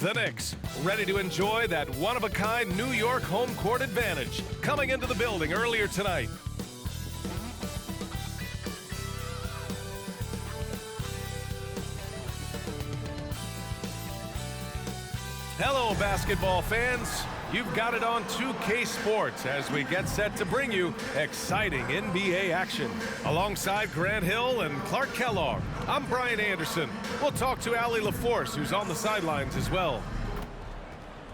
The Knicks, ready to enjoy that one-of-a-kind New York home court advantage, coming into the building earlier tonight. Hello, basketball fans. You've got it on 2K Sports as we get set to bring you exciting NBA action. Alongside Grant Hill and Clark Kellogg, I'm Brian Anderson. We'll talk to Allie LaForce, who's on the sidelines as well.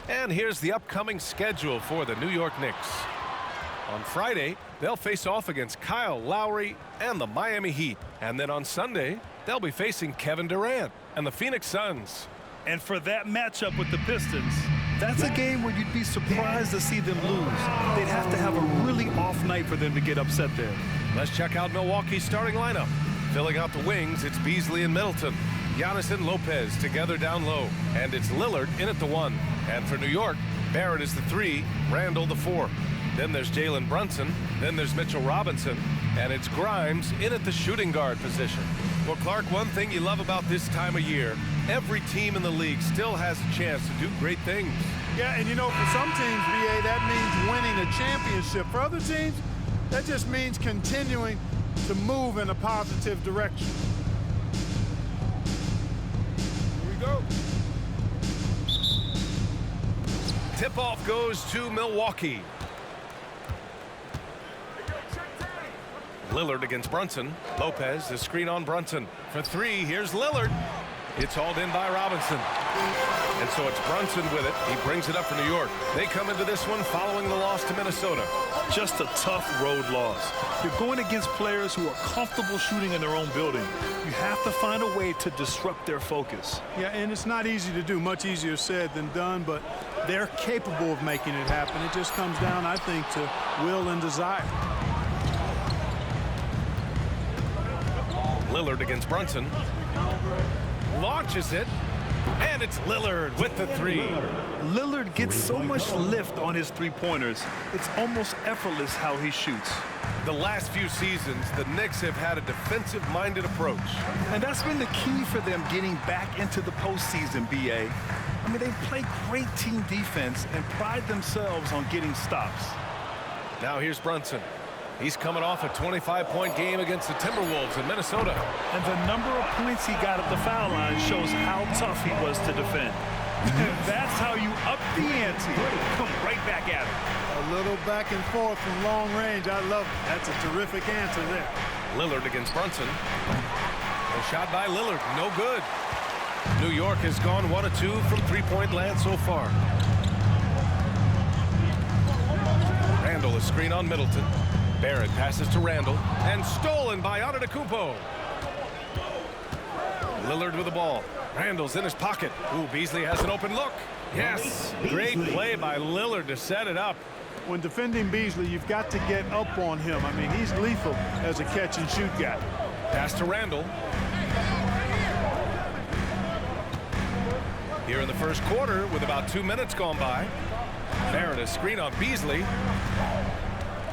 And here's the upcoming schedule for the New York Knicks. On Friday, they'll face off against Kyle Lowry and the Miami Heat. And then on Sunday, they'll be facing Kevin Durant and the Phoenix Suns. And for that matchup with the Pistons, that's a game where you'd be surprised to see them lose. They'd have to have a really off night for them to get upset there. Let's check out Milwaukee's starting lineup. Filling out the wings, it's Beasley and Middleton. Giannis and Lopez together down low. And it's Lillard in at the 1. And for New York, Barrett is the 3, Randall the 4. Then there's Jalen Brunson. Then there's Mitchell Robinson. And it's Grimes in at the shooting guard position. Well, Clark, one thing you love about this time of year, every team in the league still has a chance to do great things. Yeah, and you know, for some teams, BA, that means winning a championship. For other teams, that just means continuing to move in a positive direction. Here we go. Tip-off goes to Milwaukee. Lillard against Brunson. Lopez, the screen on Brunson. For 3, here's Lillard. It's hauled in by Robinson. And so it's Brunson with it. He brings it up for New York. They come into this one following the loss to Minnesota. Just a tough road loss. You're going against players who are comfortable shooting in their own building. You have to find a way to disrupt their focus. Yeah, and it's not easy to do. Much easier said than done, but they're capable of making it happen. It just comes down, I think, to will and desire. Lillard against Brunson. Launches it. And it's Lillard with the 3. Lillard gets so much lift on his three-pointers, it's almost effortless how he shoots. The last few seasons, the Knicks have had a defensive-minded approach. And that's been the key for them getting back into the postseason, BA. I mean, they play great team defense and pride themselves on getting stops. Now here's Brunson. He's coming off a 25-point game against the Timberwolves in Minnesota. And the number of points he got at the foul line shows how tough he was to defend. And that's how you up the ante. Come right back at him. A little back and forth from long range. I love it. That's a terrific answer there. Lillard against Brunson. A shot by Lillard. No good. New York has gone 1 of 2 from three-point land so far. Randall, a screen on Middleton. Barrett passes to Randall, and stolen by Antetokounmpo. Lillard with the ball. Randall's in his pocket. Ooh, Beasley has an open look. Yes, great play by Lillard to set it up. When defending Beasley, you've got to get up on him. I mean, he's lethal as a catch-and-shoot guy. Pass to Randall. Here in the first quarter, with about 2 minutes gone by. Barrett, a screen on Beasley.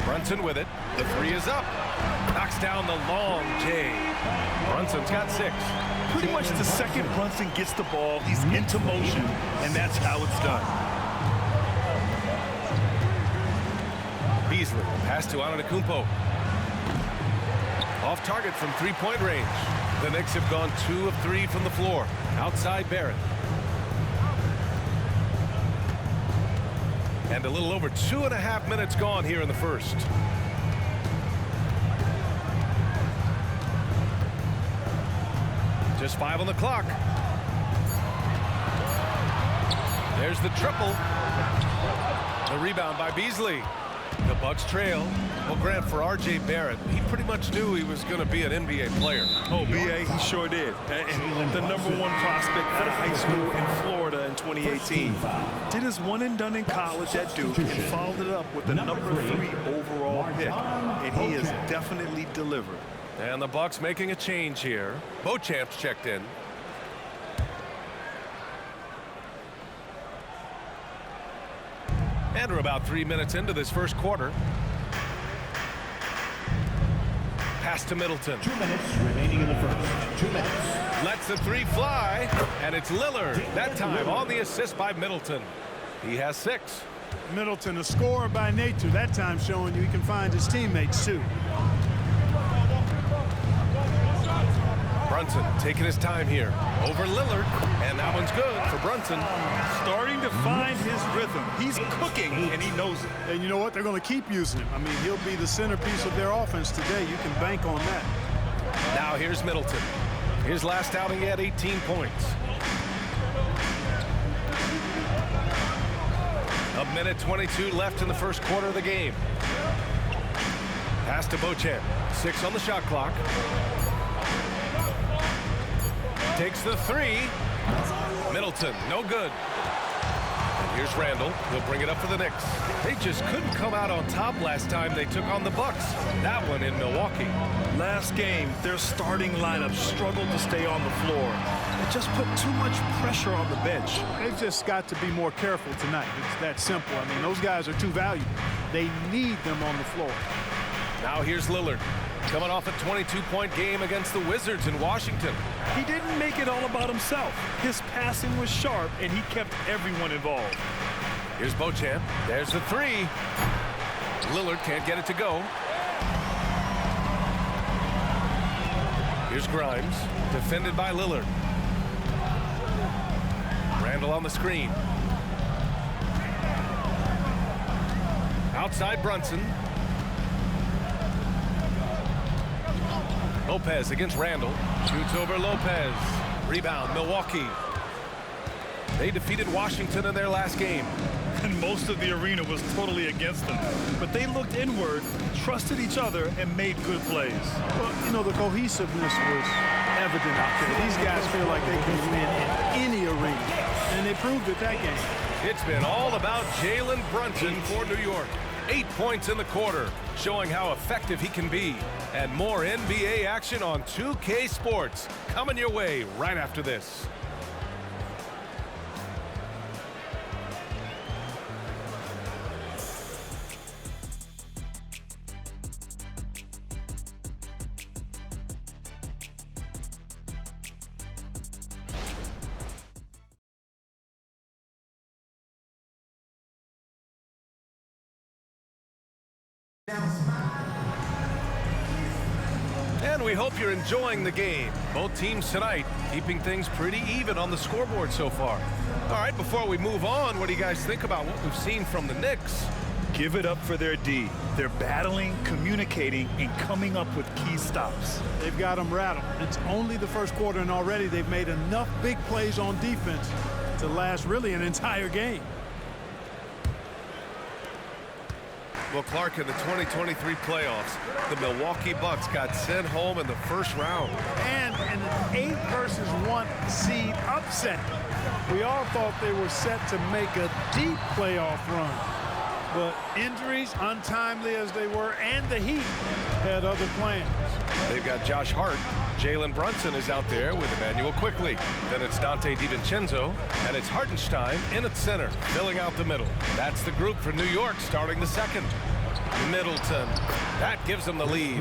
Brunson with it. The 3 is up. Knocks down the long J. Brunson's got 6. Pretty much the second Brunson gets the ball, he's into motion, and that's how it's done. Beasley, pass to Antetokounmpo. Off target from three-point range. The Knicks have gone 2 of 3 from the floor. Outside Barrett. And a little over 2.5 minutes gone here in the first. Just 5 on the clock. There's the triple. The rebound by Beasley. The Bucks trail. Well, Grant, for R.J. Barrett, he pretty much knew he was going to be an NBA player. Oh, B.A., he sure did. And the #1 prospect out of high school in Florida in 2018. Did his one and done in college at Duke and followed it up with the #3 overall pick. And he has definitely delivered. And the Bucks making a change here. Beauchamp's checked in. And we're about 3 minutes into this first quarter. Pass to Middleton. 2 minutes remaining in the first. 2 minutes. Lets the three fly, and it's Lillard. That time on the assist by Middleton. He has 6. Middleton, a scorer by nature, that time showing you he can find his teammates too. Brunson taking his time here. Over Lillard, and that one's good for Brunson. Starting to find his rhythm. He's cooking, and he knows it. And you know what? They're going to keep using him. I mean, he'll be the centerpiece of their offense today. You can bank on that. Now here's Middleton. His last outing, he had 18 points. A minute 22 left in the first quarter of the game. Pass to Beauchamp. 6 on the shot clock. Takes the 3. Middleton, no good. And here's Randall. He'll bring it up for the Knicks. They just couldn't come out on top last time they took on the Bucks. That one in Milwaukee. Last game, their starting lineup struggled to stay on the floor. It just put too much pressure on the bench. They've just got to be more careful tonight. It's that simple. I mean, those guys are too valuable. They need them on the floor. Now here's Lillard. Coming off a 22-point game against the Wizards in Washington. He didn't make it all about himself. His passing was sharp, and he kept everyone involved. Here's Beauchamp. There's the 3. Lillard can't get it to go. Here's Grimes, defended by Lillard. Randall on the screen. Outside Brunson. Lopez against Randall. Shoots over Lopez. Rebound, Milwaukee. They defeated Washington in their last game. And most of the arena was totally against them. But they looked inward, trusted each other, and made good plays. Well, you know, the cohesiveness was evident out there. These guys feel like they can win in any arena. And they proved it that game. It's been all about Jalen Brunson for New York. 8 points in the quarter, showing how effective he can be. And more NBA action on 2K Sports coming your way right after this. And we hope you're enjoying the game. Both teams tonight keeping things pretty even on the scoreboard so far. All right, before we move on, what do you guys think about what we've seen from the Knicks? Give it up for their D. They're battling, communicating, and coming up with key stops. They've got them rattled. It's only the first quarter, and already they've made enough big plays on defense to last really an entire game. Well, Clark, in the 2023 playoffs, the Milwaukee Bucks got sent home in the first round. And an 8 versus 1 seed upset. We all thought they were set to make a deep playoff run. But injuries, untimely as they were, and the Heat had other plans. They've got Josh Hart. Jalen Brunson is out there with Emmanuel Quickly. Then it's Dante DiVincenzo, and it's Hartenstein in at center, filling out the middle. That's the group for New York starting the second. Middleton. That gives them the lead.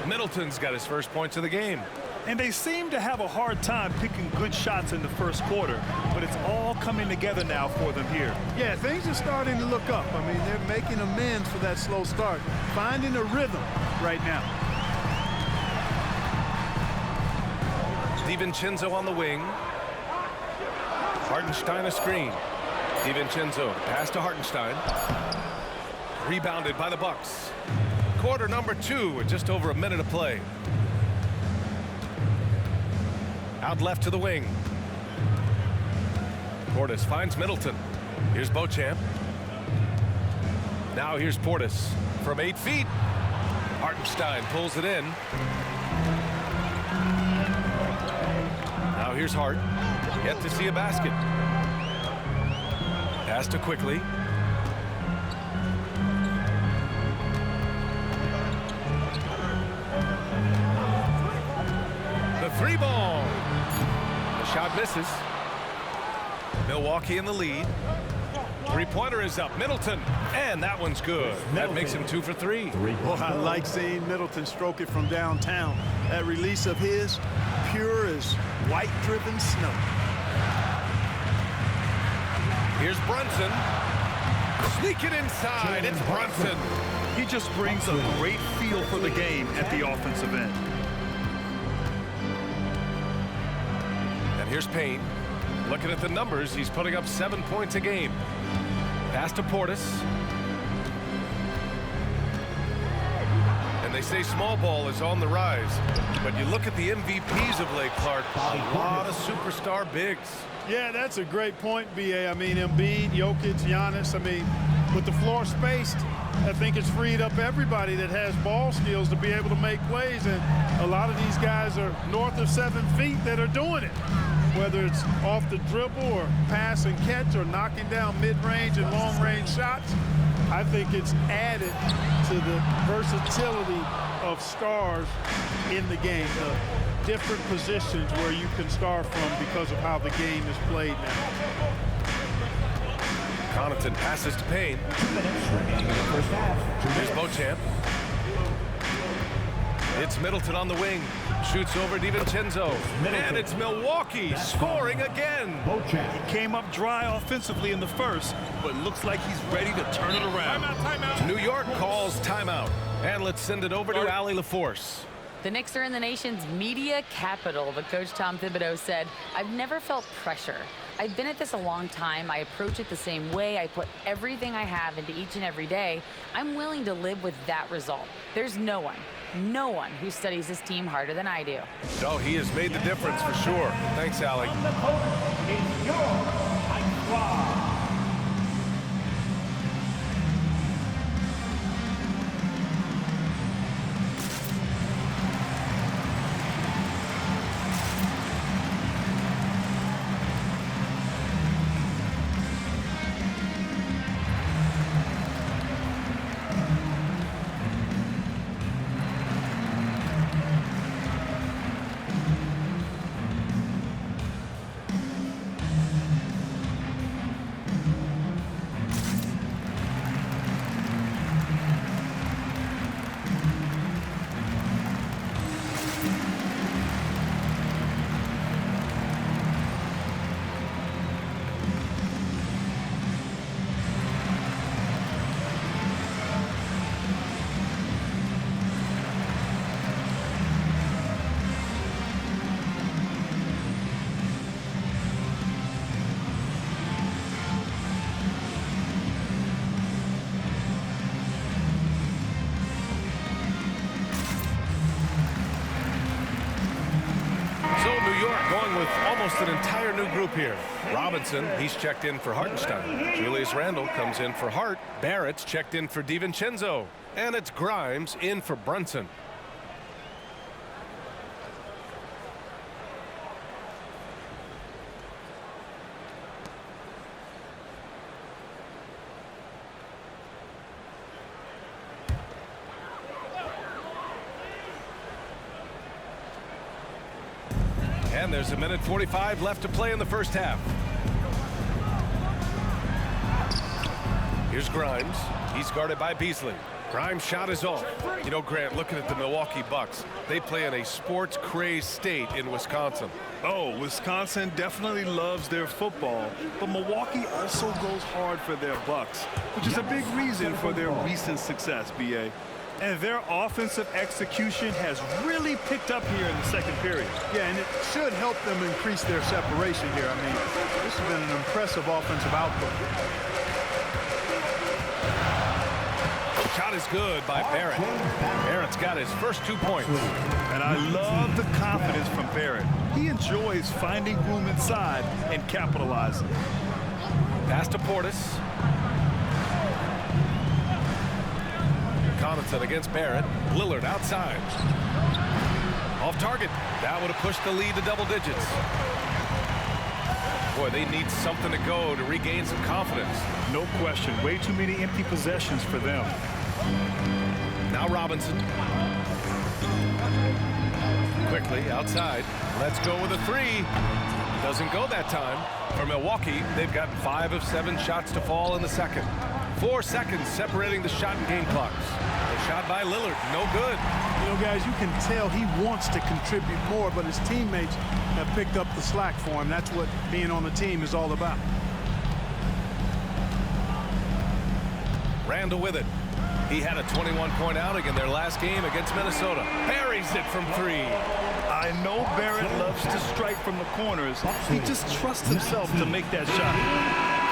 Middleton's got his first points of the game. And they seem to have a hard time picking good shots in the first quarter, but it's all coming together now for them here. Yeah, things are starting to look up. I mean, they're making amends for that slow start, finding a rhythm right now. DiVincenzo on the wing. Hartenstein a screen. DiVincenzo pass to Hartenstein. Rebounded by the Bucks. Quarter number 2 with just over a minute of play. Out left to the wing. Portis finds Middleton. Here's Beauchamp. Now here's Portis from 8 feet. Hartenstein pulls it in. Now here's Hart. Yet to see a basket. Pass to Quickly. The 3 ball. The shot misses. Milwaukee in the lead. Three-pointer is up. Middleton. And that one's good. That makes him 2 for 3. Well, I like seeing Middleton stroke it from downtown. That release of his, pure as white-driven snow. Here's Brunson. Sneak it inside. It's Brunson. He just brings a great feel for the game at the offensive end. And here's Payne. Looking at the numbers, he's putting up 7 points a game. Pass to Portis. And they say small ball is on the rise. But you look at the MVPs of late, Clark, a lot of superstar bigs. Yeah, that's a great point, B.A. I mean, Embiid, Jokic, Giannis. I mean, with the floor spaced, I think it's freed up everybody that has ball skills to be able to make plays. And a lot of these guys are north of 7 feet that are doing it, whether it's off the dribble or pass and catch or knocking down mid-range and long-range shots. I think it's added to the versatility of stars in the game. The different positions where you can star from because of how the game is played now. Connaughton passes to Payne. 2 minutes remaining in the first half. Here's Beauchamp. It's Middleton on the wing. Shoots over DiVincenzo. And it's Milwaukee scoring again. Beauchamp. He came up dry offensively in the first, but looks like he's ready to turn it around. Timeout. New York calls timeout. And let's send it over to Allie LaForce. The Knicks are in the nation's media capital, but Coach Tom Thibodeau said, "I've never felt pressure. I've been at this a long time. I approach it the same way. I put everything I have into each and every day. I'm willing to live with that result. There's no one who studies this team harder than I do." Oh, he has made the difference for sure. Thanks, Allie. On the court is your High Squad. Almost an entire new group here. Robinson, he's checked in for Hartenstein. Julius Randle comes in for Hart. Barrett's checked in for DiVincenzo. And it's Grimes in for Brunson. And there's 1:45 left to play in the first half. Here's Grimes. He's guarded by Beasley. Grimes' shot is off. You know, Grant, looking at the Milwaukee Bucks, they play in a sports-crazed state in Wisconsin. Oh, Wisconsin definitely loves their football, but Milwaukee also goes hard for their Bucks, which is a big reason for their recent success, B.A. And their offensive execution has really picked up here in the second period. Yeah, and it should help them increase their separation here. I mean, this has been an impressive offensive output. Shot is good by Barrett. Barrett's got his first 2 points. And I love the confidence from Barrett. He enjoys finding room inside and capitalizing. Pass to Portis. Connaughton against Barrett. Lillard outside. Off target. That would have pushed the lead to double digits. Boy, they need something to go to regain some confidence. No question. Way too many empty possessions for them. Now Robinson. Quickly outside. Let's go with a three. Doesn't go that time. For Milwaukee, they've gotten 5 of 7 shots to fall in the second. 4 seconds separating the shot and game clocks. The shot by Lillard, no good. You know, guys, you can tell he wants to contribute more, but his teammates have picked up the slack for him. That's what being on the team is all about. Randall with it. He had a 21-point outing in their last game against Minnesota. Buries it from 3. I know Barrett loves to strike from the corners. He just trusts himself to make that shot.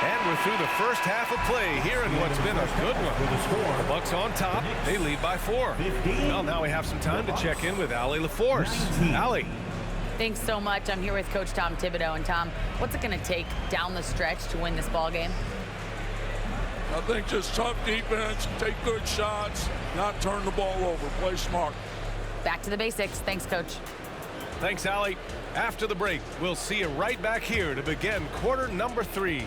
And we're through the first half of play here in what's been a good one. The Bucks on top. They lead by 4. Well, now we have some time to check in with Allie LaForce. Allie. Thanks so much. I'm here with Coach Tom Thibodeau. And Tom, what's it going to take down the stretch to win this ball game? I think just tough defense, take good shots, not turn the ball over, play smart. Back to the basics. Thanks, Coach. Thanks, Allie. After the break, we'll see you right back here to begin quarter number 3.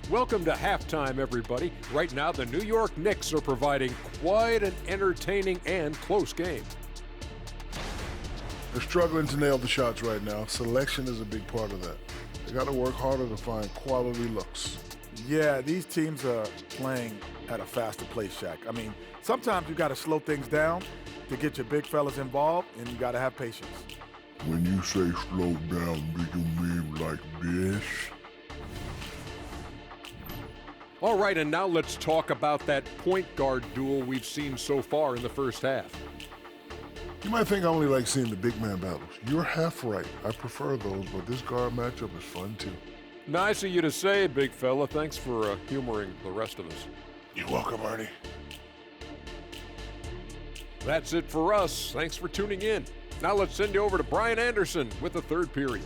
Welcome to halftime, everybody. Right now, the New York Knicks are providing quite an entertaining and close game. They're struggling to nail the shots right now. Selection is a big part of that. They got to work harder to find quality looks. Yeah, these teams are playing at a faster pace, Shaq. I mean, sometimes you got to slow things down to get your big fellas involved, and you got to have patience. When you say slow down, do you mean like this? All right, and now let's talk about that point guard duel we've seen so far in the first half. You might think I only like seeing the big man battles. You're half right. I prefer those, but this guard matchup is fun too. Nice of you to say, big fella. Thanks for humoring the rest of us. You're welcome, Ernie. That's it for us. Thanks for tuning in. Now let's send you over to Brian Anderson with the third period.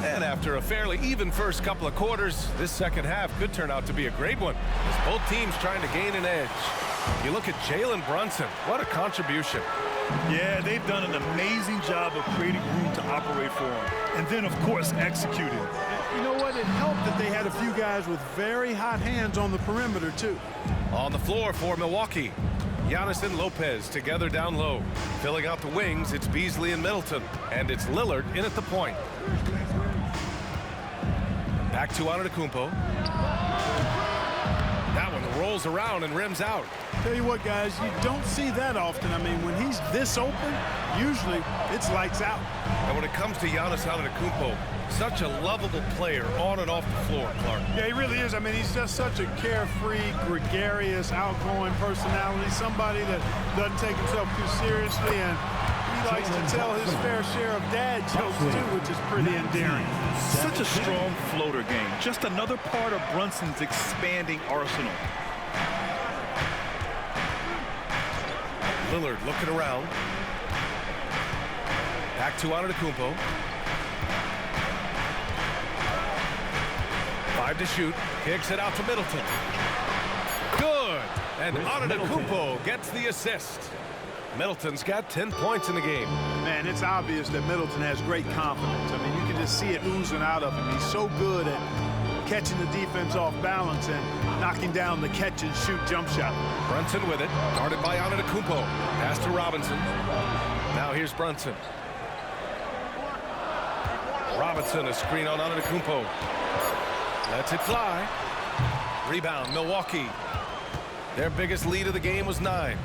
And after a fairly even first couple of quarters, this second half could turn out to be a great one, as both teams trying to gain an edge. You look at Jalen Brunson, what a contribution. Yeah, they've done an amazing job of creating room to operate for him. And then, of course, executing. You know what? It helped that they had a few guys with very hot hands on the perimeter, too. On the floor for Milwaukee, Giannis and Lopez together down low. Filling out the wings, it's Beasley and Middleton. And it's Lillard in at the point. Back to Antetokounmpo. That one rolls around and rims out. Tell you what, guys, you don't see that often. I mean, when he's this open, usually it's lights out. And when it comes to Giannis Antetokounmpo, such a lovable player on and off the floor, Clark. Yeah, he really is. I mean, he's just such a carefree, gregarious, outgoing personality, somebody that doesn't take himself too seriously, and he likes to tell his fair share of dad jokes, too, which is pretty endearing. Such a strong floater game. Just another part of Brunson's expanding arsenal. Lillard looking around. Back to Antetokounmpo. 5 to shoot. Kicks it out to Middleton. Good. And Antetokounmpo gets the assist. Middleton's got 10 points in the game. Man, it's obvious that Middleton has great confidence. I mean, you can just see it oozing out of him. He's so good at catching the defense off balance and knocking down the catch-and-shoot jump shot. Brunson with it. Guarded by Antetokounmpo. Pass to Robinson. Now here's Brunson. Robinson, a screen on Antetokounmpo. Lets it fly. Rebound, Milwaukee. Their biggest lead of the game was 9.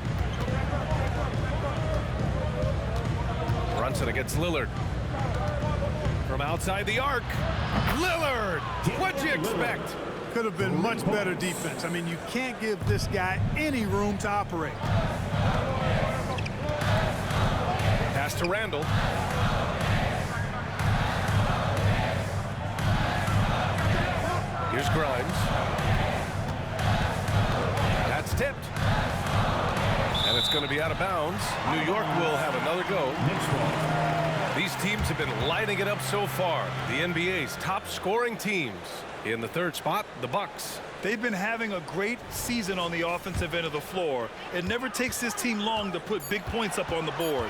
Brunson against Lillard. From outside the arc. Lillard! What'd you expect? Could have been much better defense. I mean, you can't give this guy any room to operate. Pass to Randall. Here's Grimes. That's tipped. And it's going to be out of bounds. New York will have another go. These teams have been lighting it up so far. The NBA's top scoring teams. In the third spot, the Bucks. They've been having a great season on the offensive end of the floor. It never takes this team long to put big points up on the board.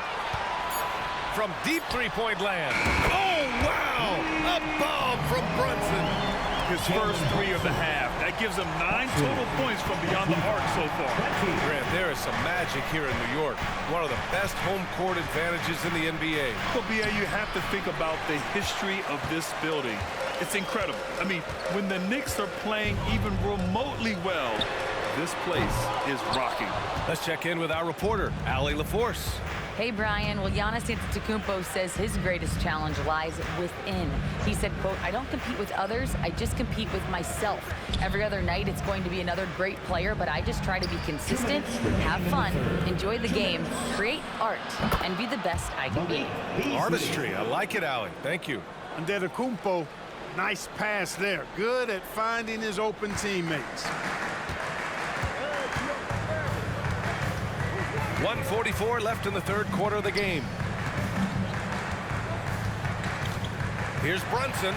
From deep three-point land. Oh, wow! A bomb from Brunson. His first three of the half. That gives him 9 total points from beyond the arc so far. Grant, there is some magic here in New York. One of the best home court advantages in the NBA. Well, B.A., you have to think about the history of this building. It's incredible. I mean, when the Knicks are playing even remotely well, this place is rocking. Let's check in with our reporter, Allie LaForce. Hey, Brian. Well, Giannis Antetokounmpo says his greatest challenge lies within. He said, quote, "I don't compete with others. I just compete with myself. Every other night it's going to be another great player, but I just try to be consistent, have fun, enjoy the game, create art, and be the best I can be." Artistry. I like it, Allie. Thank you. Antetokounmpo, nice pass there. Good at finding his open teammates. 1:44 left in the third quarter of the game. Here's Brunson.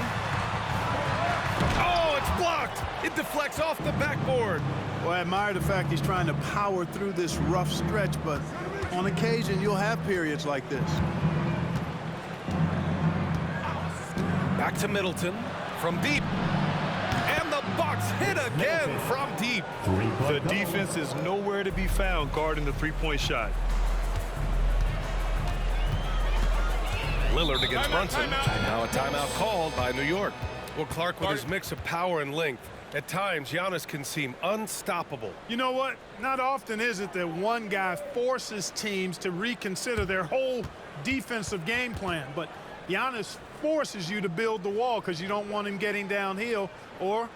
Oh, it's blocked. It deflects off the backboard. Well, I admire the fact he's trying to power through this rough stretch, but on occasion you'll have periods like this. Back to Middleton from deep. And the Bucks hit again from deep. The defense is nowhere to be found guarding the three-point shot. Lillard against Brunson. Now a timeout called by New York. Well, Clark, with his mix of power and length, at times Giannis can seem unstoppable. You know what? Not often is it that one guy forces teams to reconsider their whole defensive game plan, but Giannis forces you to build the wall because you don't want him getting downhill, or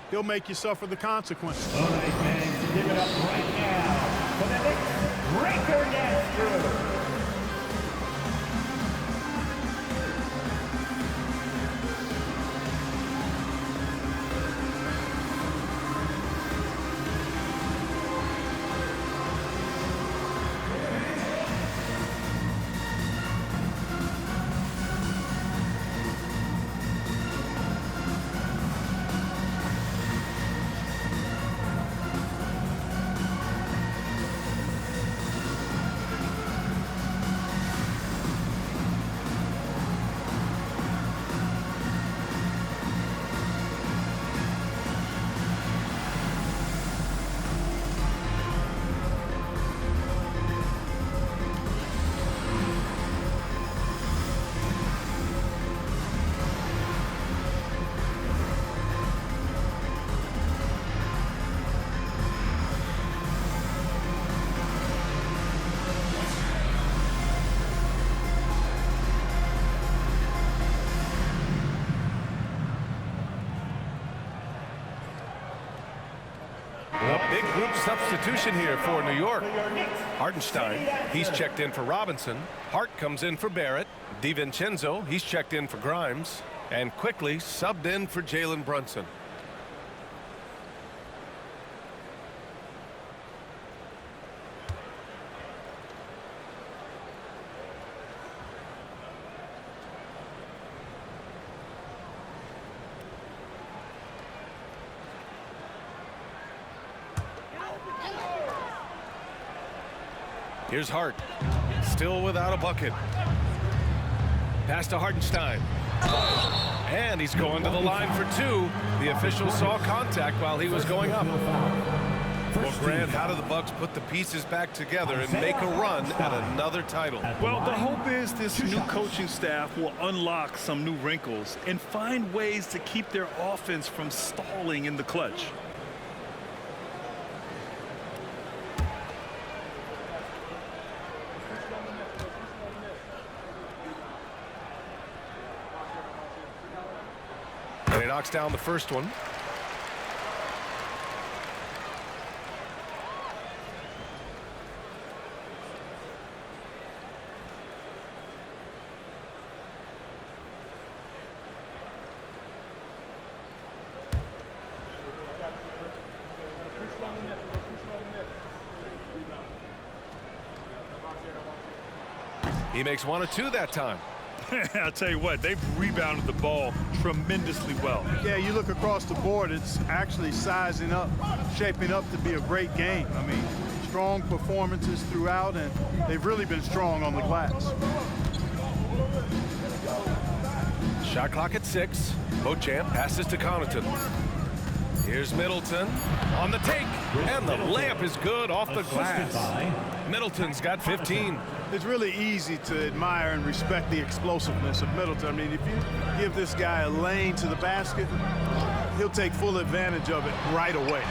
he'll make you suffer the consequences. All right, man, give it up right now for the Knicks breaker net crew. Big group substitution here for New York. Hartenstein, he's checked in for Robinson. Hart comes in for Barrett. DiVincenzo, he's checked in for Grimes. And quickly subbed in for Jalen Brunson. Here's Hart, still without a bucket. Pass to Hartenstein. And he's going to the line for two. The official saw contact while he was going up. Well, Grant, how do the Bucks put the pieces back together and make a run at another title? Well, the hope is this new coaching staff will unlock some new wrinkles and find ways to keep their offense from stalling in the clutch. And he knocks down the first one. He makes one or two that time. I'll tell you what, they've rebounded the ball tremendously well. Yeah, you look across the board, it's actually sizing up, shaping up to be a great game. I mean, strong performances throughout, and they've really been strong on the glass. Shot clock at 6. Beauchamp passes to Connaughton. Here's Middleton on the take, and the layup is good off the glass. Middleton's got 15. It's really easy to admire and respect the explosiveness of Middleton. I mean, if you give this guy a lane to the basket, he'll take full advantage of it right away.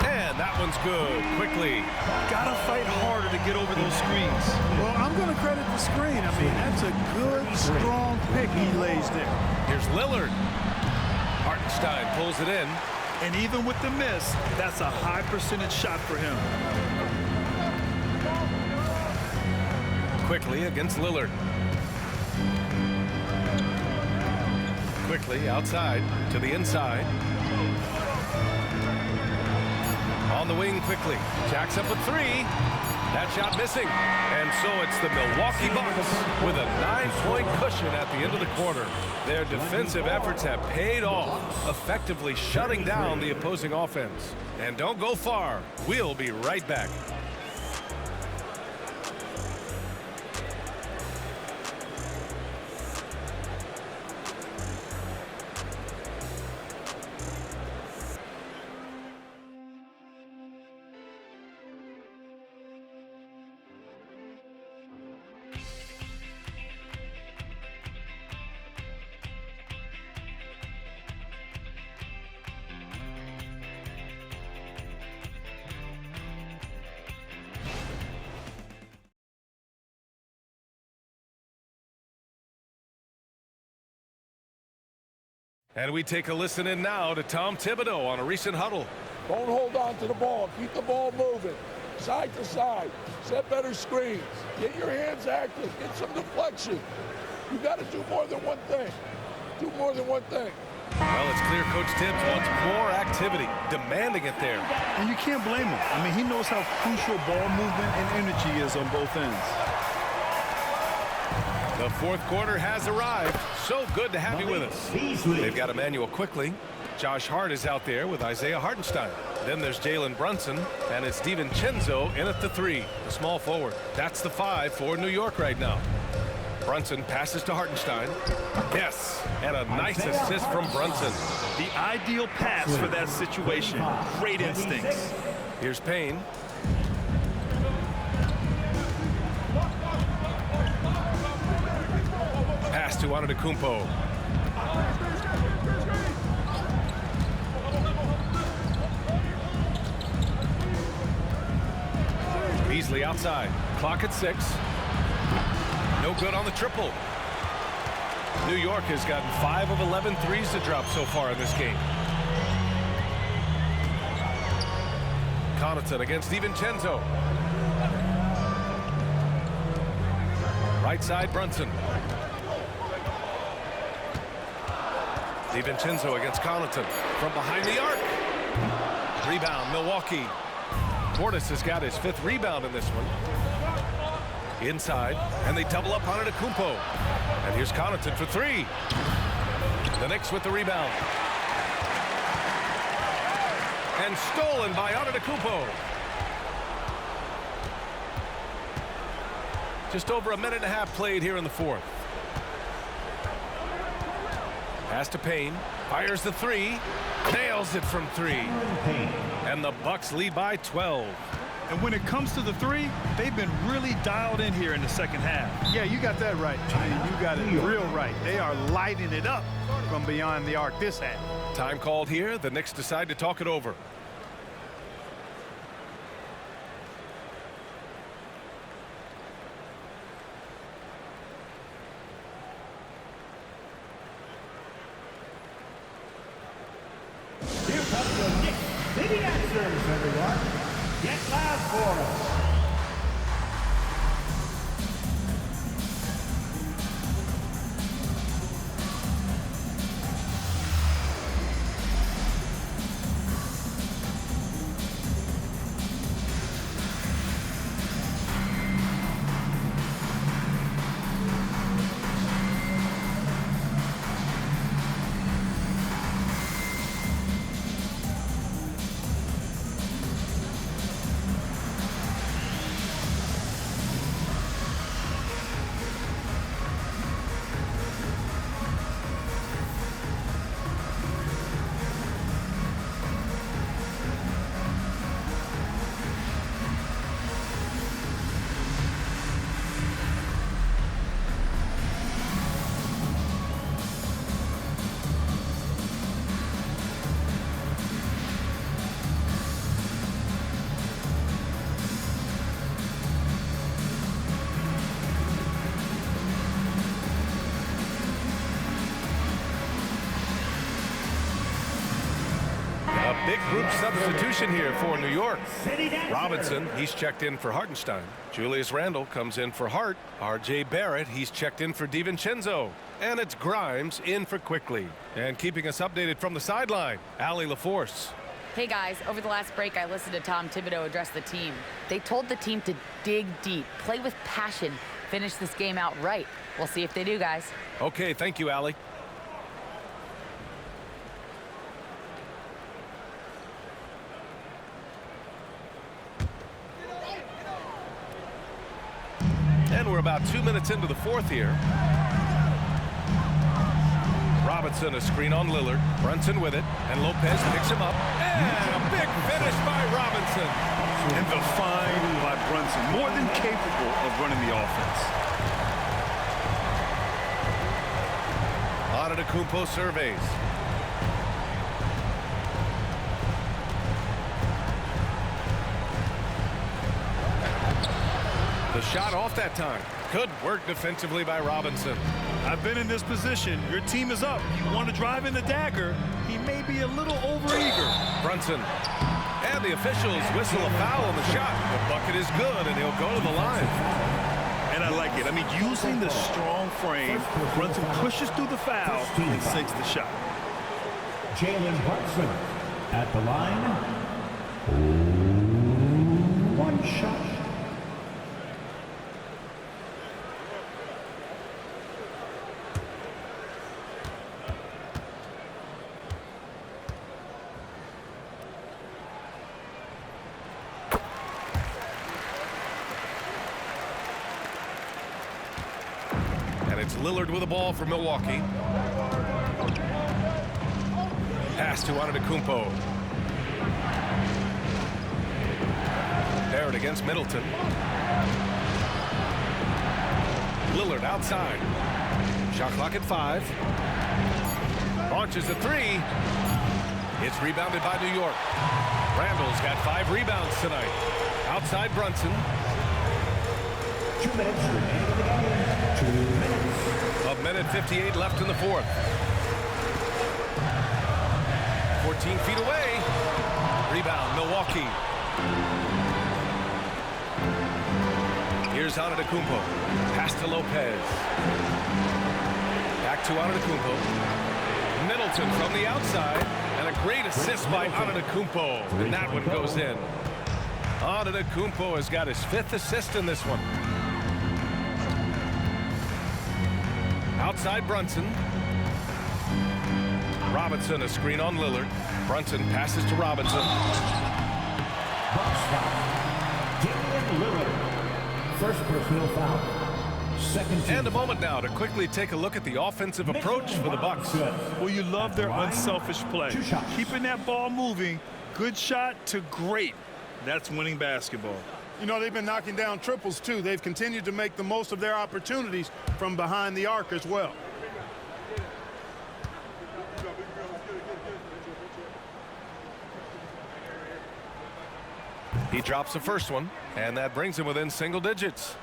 And that one's good. Quickly. Gotta fight harder to get over those screens. Well, I'm going to credit the screen. I mean, that's a good, strong pick he lays there. Here's Lillard. Hartenstein pulls it in. And even with the miss, that's a high percentage shot for him. Quickly against Lillard. Quickly outside to the inside. On the wing quickly. Jacks up a 3. That shot missing. And so it's the Milwaukee Bucks with a 9-point cushion at the end of the quarter. Their defensive efforts have paid off, effectively shutting down the opposing offense. And don't go far. We'll be right back. And we take a listen in now to Tom Thibodeau on a recent huddle. Don't hold on to the ball. Keep the ball moving. Side to side. Set better screens. Get your hands active. Get some deflection. You got to do more than one thing. Do more than one thing. Well, it's clear Coach Tibbs wants more activity, demanding it there. And you can't blame him. I mean, he knows how crucial ball movement and energy is on both ends. The fourth quarter has arrived. So good to have you with us. They've got Emmanuel Quickly. Josh Hart is out there with Isaiah Hartenstein. Then there's Jalen Brunson, and it's DiVincenzo in at the 3, the small forward. That's the 5 for New York right now. Brunson passes to Hartenstein. Yes, and a nice assist from Brunson. The ideal pass for that situation. Great instincts. Here's Payne. Pass to Antetokounmpo. Beasley outside. Clock at 6. No good on the triple. New York has gotten 5 of 11 threes to drop so far in this game. Connaughton against DiVincenzo. Right side, Brunson. DiVincenzo against Connaughton from behind the arc. Rebound, Milwaukee. Portis has got his 5th rebound in this one. Inside, and they double up on Antetokounmpo. And here's Connaughton for 3. The Knicks with the rebound. And stolen by Antetokounmpo. Just over a minute and a half played here in the fourth. Pass to Payne. Fires the 3. Nails it from 3. And the Bucks lead by 12. And when it comes to the 3, they've been really dialed in here in the second half. Yeah, you got that right. I mean, you got it real right. They are lighting it up from beyond the arc this half. Time called here. The Knicks decide to talk it over. Here comes the Knicks. The answers, everyone. Get loud for us. group substitution here for New York. Robinson, he's checked in for Hartenstein. Julius Randle comes in for Hart. R.J. Barrett, he's checked in for DiVincenzo. And it's Grimes in for Quickly. And keeping us updated from the sideline, Allie LaForce. Hey guys, over the last break, I listened to Tom Thibodeau address the team. They told the team to dig deep, play with passion, finish this game out right. We'll see if they do, guys. Okay, thank you, Allie. And we're about 2 minutes into the fourth here. Robinson, a screen on Lillard. Brunson with it, and Lopez picks him up. And a big finish by Robinson. And the find by Brunson, more than capable of running the offense. Antetokounmpo surveys. The shot off that time. Good work defensively by Robinson. I've been in this position. Your team is up. You want to drive in the dagger. He may be a little overeager. Brunson. And the officials whistle a foul on the shot. The bucket is good, and he'll go to the line. And I like it. I mean, using the strong frame, Brunson pushes through the foul and sinks the shot. Jalen Brunson at the line. One shot. It's Lillard with the ball for Milwaukee. Pass to Antetokounmpo. Barrett against Middleton. Lillard outside. Shot clock at 5. Launches the 3. It's rebounded by New York. Randall's got 5 rebounds tonight. Outside Brunson. 2 minutes remaining in the game. 2 minutes. A minute 58 left in the fourth. 14 feet away. Rebound, Milwaukee. Here's Antetokounmpo. Pass to Lopez. Back to Antetokounmpo. Middleton from the outside. And a great assist by Antetokounmpo. And that one goes in. Antetokounmpo has got his 5th assist in this one. Outside Brunson. Robinson, a screen on Lillard. Brunson passes to Robinson. Bucks foul. Damian Lillard. First personal foul. Second team. And a moment now to quickly take a look at the offensive approach for the Bucks. Well, you love their unselfish play. Keeping that ball moving. Good shot to great. That's winning basketball. You know, they've been knocking down triples, too. They've continued to make the most of their opportunities from behind the arc as well. He drops the first one, and that brings him within single digits.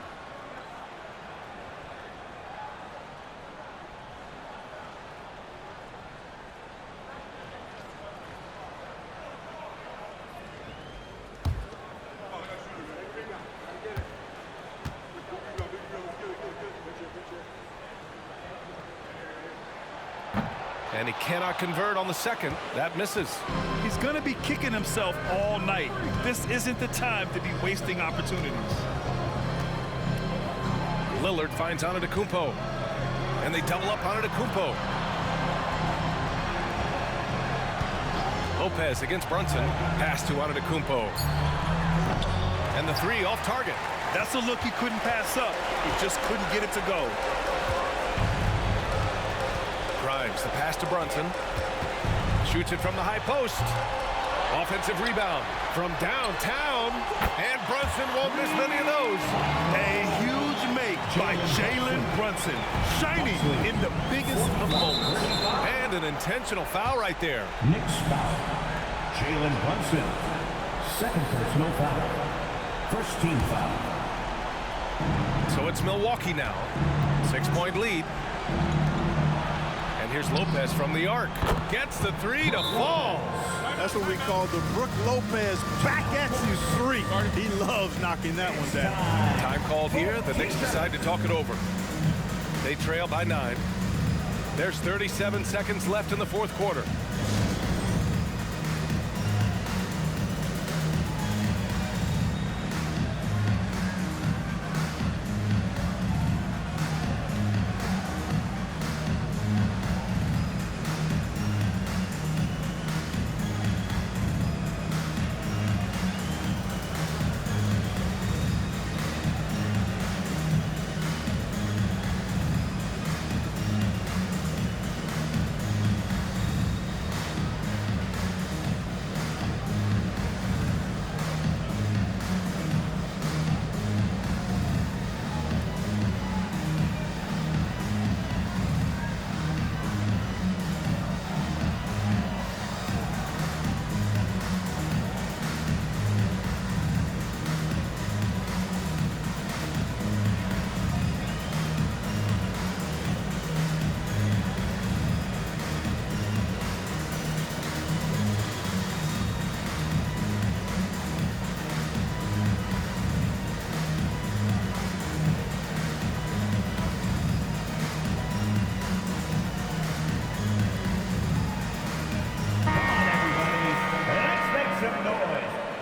And he cannot convert on the second. That misses. He's going to be kicking himself all night. This isn't the time to be wasting opportunities. Lillard finds Antetokounmpo. And they double up Antetokounmpo. Lopez against Brunson. Pass to Antetokounmpo. And the 3 off target. That's a look he couldn't pass up. He just couldn't get it to go. Grimes, the pass to Brunson. Shoots it from the high post. Offensive rebound from downtown. And Brunson won't miss many of those. A huge make by Jalen Brunson. Shining in the biggest of moments. And an intentional foul right there. Knicks foul. Jalen Brunson. Second personal foul. First team foul. So it's Milwaukee now. 6-point lead. And here's Lopez from the arc. Gets the 3 to fall. That's what we call the Brook Lopez back at you three. He loves knocking that one down. Time called here. The Knicks decide to talk it over. They trail by 9. There's 37 seconds left in the fourth quarter.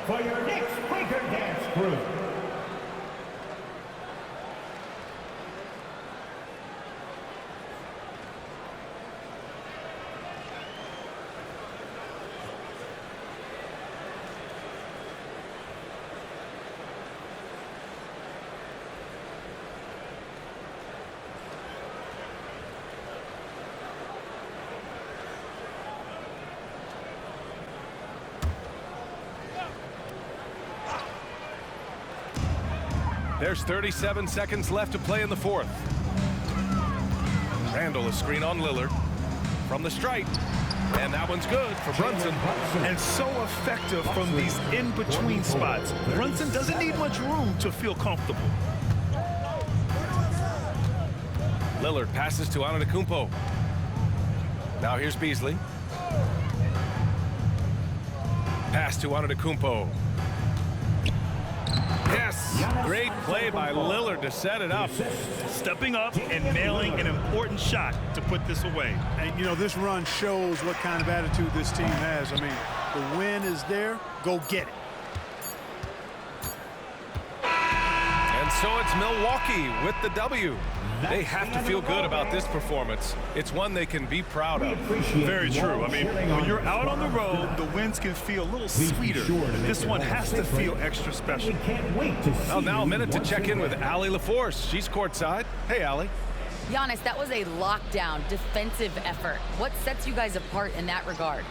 For your Knicks Quaker Dance Crew. There's 37 seconds left to play in the fourth. Randall, a screen on Lillard. From the stripe. And that one's good for Brunson. And so effective from these in-between spots. Brunson doesn't need much room to feel comfortable. Lillard passes to Antetokounmpo. Now here's Beasley. Pass to Antetokounmpo. Yes, great play by Lillard to set it up. Stepping up and nailing an important shot to put this away. And, you know, this run shows what kind of attitude this team has. I mean, the win is there. Go get it. And so it's Milwaukee with the W. They have to feel good about this performance. It's one they can be proud of. Very true. I mean, when you're out on the road, the wins can feel a little sweeter. This one has to feel extra special. Well, now a minute to check in with Allie LaForce. She's courtside. Hey, Allie. Giannis, that was a lockdown defensive effort. What sets you guys apart in that regard?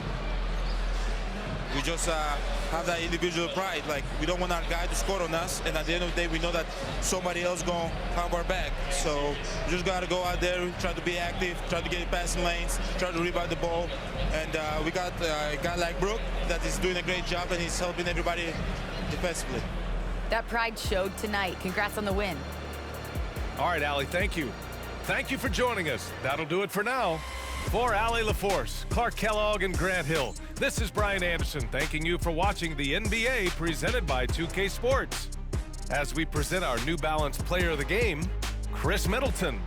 We just have that individual pride. Like, we don't want our guy to score on us, and at the end of the day, we know that somebody else gonna have our back. So we just gotta go out there, try to be active, try to get in passing lanes, try to rebound the ball. And we got a guy like Brook that is doing a great job, and he's helping everybody defensively. That pride showed tonight. Congrats on the win. All right, Allie, thank you. Thank you for joining us. That'll do it for now. For Allie LaForce, Clark Kellogg, and Grant Hill, this is Brian Anderson thanking you for watching the NBA presented by 2K Sports. As we present our New Balance Player of the Game, Chris Middleton.